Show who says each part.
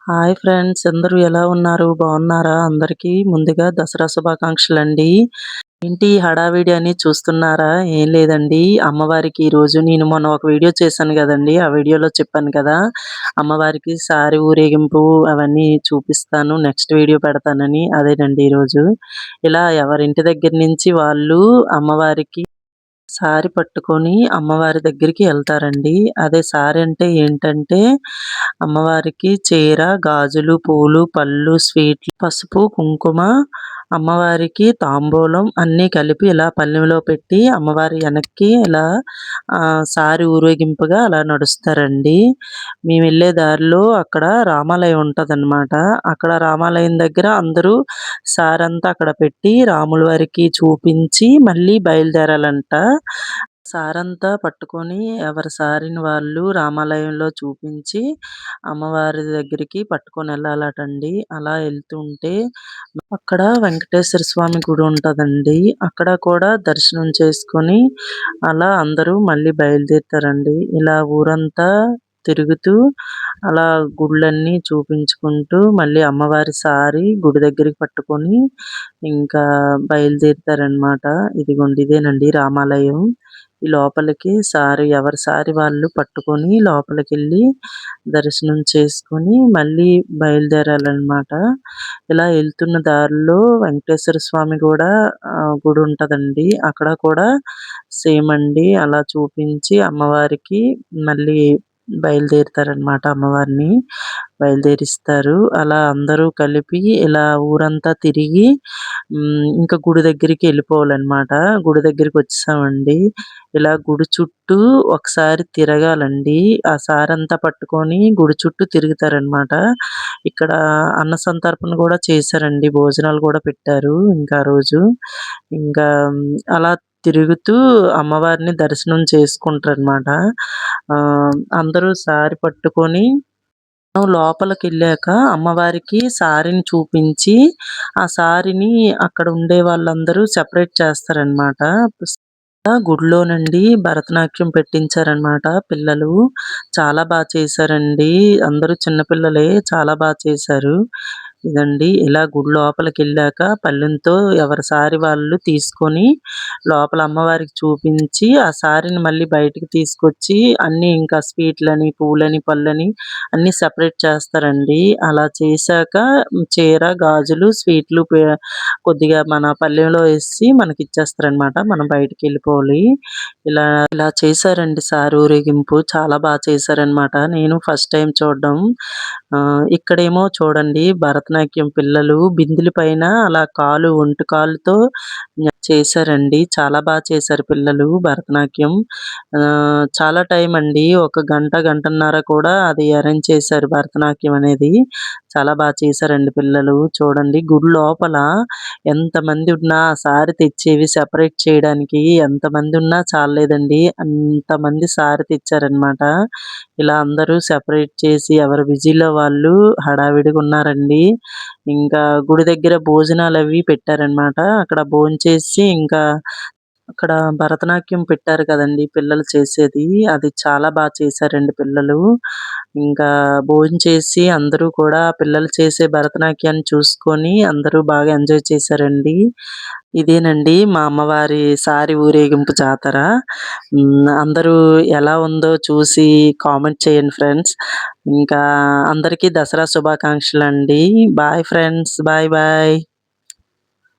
Speaker 1: Hi friends, అందరూ ఎలా ఉన్నారు? బాగున్నారా? అందరికీ ముందుగా దసరా శుభాకాంక్షలండి. ఏంటి హడావిడి అని చూస్తున్నారా? ఏం లేదండి. అమ్మవారికి ఈరోజు నేను మొన్న ఒక వీడియో చేశాను గదండీ! ఆ వీడియోలో చెప్పాను కదా! అమ్మవారికి సారీ ఊరేగింపు అవన్నీ చూపిస్తాను. నెక్స్ట్ వీడియో పెడతానని. అదేనండి ఈరోజు. ఇలా ఎవరింటి దగ్గర నుంచి వాళ్ళు అమ్మవారికి సారి పట్టుకొని అమ్మవారి దగ్గరికి ఎళ్తారండి. అదే సారి అంటే ఏంటంటే, అమ్మవారికి చీర, గాజులు, పూలు, పళ్ళు, స్వీట్లు, పసుపు, కుంకుమ, అమ్మవారికి తాంబూలం అన్నీ కలిపి ఇలా పళ్ళెంలో పెట్టి అమ్మవారి ఎనక్కి ఇలా సారి ఊరేగింపుగా అలా నడుస్తారండి. మేమెళ్ళే దారిలో అక్కడ రామాలయం ఉంటదనమాట. అక్కడ రామాలయం దగ్గర అందరూ సారంతా అక్కడ పెట్టి రాముల వారికి చూపించి మళ్ళీ బయలుదేరాలంట. సారంతా పట్టుకొని ఎవరి సారిని వాళ్ళు రామాలయంలో చూపించి అమ్మవారి దగ్గరికి పట్టుకొనెళ్ళాలటండి. అలా ఎళ్తుంటే అక్కడ వెంకటేశ్వర స్వామి గుడి ఉంటదండి. అక్కడ కూడా దర్శనం చేసుకొని అలా అందరూ మళ్ళీ బయలుదేరుతారండి. ఇలా ఊరంతా తిరుగుతూ అలా గుడులన్నీ చూపించుకుంటూ మళ్ళీ అమ్మవారి సారి గుడి దగ్గరికి పట్టుకొని ఇంకా బయలుదేరుతారనమాట. ఇదిగోండి ఇదేనండి రామాలయం. ఈ లోపలికి ఎవరి సారి వాళ్ళు పట్టుకొని లోపలికెళ్ళి దర్శనం చేసుకొని మళ్ళీ బయలుదేరాలనమాట. ఇలా ఎళ్తున్న దారిలో వెంకటేశ్వర స్వామి గూడా గుడి ఉంటదండి. అక్కడ కూడా సేమ్ అండి. అలా చూపించి అమ్మవారికి మళ్ళీ బయలుదేరుతారనమాట. అమ్మవారిని బయలుదేరిస్తారు. అలా అందరూ కలిపి ఇలా ఊరంతా తిరిగి ఇంకా గుడి దగ్గరికి ఎళ్ళిపోవాలనమాట. గుడి దగ్గరికొచ్చేసామండి. ఇలా గుడి చుట్టూ ఒకసారి తిరగాలండి. ఆ సారంతా పట్టుకొని గుడి చుట్టూ తిరుగుతారనమాట. ఇక్కడ అన్న సంతర్పణ గూడా చేశారండి. భోజనాలు గూడా పెట్టారు ఇంకా ఆ రోజు. ఇంకా అలా తిరుగుతూ అమ్మవారిని దర్శనం చేసుకుంటారనమాట. అందరూ సారి పట్టుకొని లోపలికెళ్ళాక అమ్మవారికి సారీని చూపించి, ఆ సారీని అక్కడ ఉండే వాళ్ళందరూ సెపరేట్ చేస్తారనమాట. గుడిలోనండి భరతనాట్యం పెట్టించారనమాట పిల్లలు. చాలా చేశారండి. అందరూ చిన్న పిల్లలే చాలా చేశారు. ఇదండి ఇలా గుడి లోపలికెళ్ళాక పళ్ళెంతో ఎవరి సారి వాళ్ళు తీసుకొని లోపల అమ్మవారికి చూపించి, ఆ సారీని మళ్ళీ బయటికి తీసుకొచ్చి అన్నీ ఇంకా స్వీట్‌లని, పూలని, పళ్ళని అన్నీ సెపరేట్ చేస్తారండి. అలా చేశాక చీర, గాజులు, స్వీట్లు కొద్దిగా మన పళ్ళెంలో ఏసి మనకిచ్చేస్తారనమాట. మనం బయటికెళ్ళిపోవాలి. ఇలా ఇలా చేశారండి సారి ఊరేగింపు. చాలా చేశారనమాట. నేను ఫస్ట్ టైమ్ చూడడం. ఇక్కడేమో చూడండి భరతనాట్యం పిల్లలు బిందెల పైన అలా ఒంటి కాలుతో చేశారండి. చాలా చేశారు పిల్లలు భరతనాట్యం. చాలా టైం అండి. ఒక గంట, గంటన్నర కూడా అది అరేంజ్ చేశారు భరతనాట్యం అనేది. చాలా చేశారండి పిల్లలు. చూడండి గుడి లోపల ఎంతమంది ఉన్నా ఆ సారి తెచ్చేవి సెపరేట్ చేయడానికి ఎంతమంది ఉన్నా చాల్లేదండి. అంతమంది సారి తెచ్చారనమాట. ఇలా అందరూ సెపరేట్ చేసి ఎవరి బిజీలో వాళ్ళు హడావిడిగున్నారండి. ఇంకా గుడి దగ్గర భోజనాలవి పెట్టారనమాట. అక్కడ భోంచేసి ఇంకా అక్కడ భరతనాట్యం పెట్టారు కదండీ! పిల్లలు చేసేది. అది చాలా చేశారండి పిల్లలు. ఇంకా భోంచేసి అందరూ కూడా పిల్లలు చేసే భరతనాట్యాన్ని చూసుకొని అందరూ బాగా ఎంజాయ్ చేశారండి. ఇదేనండి మా అమ్మవారి సారి ఊరేగింపు జాతర. అందరూ ఎలా ఉందో చూసి కామెంట్ చేయండి ఫ్రెండ్స్. ఇంకా అందరికీ దసరా శుభాకాంక్షలండి. Bye friends. Bye bye.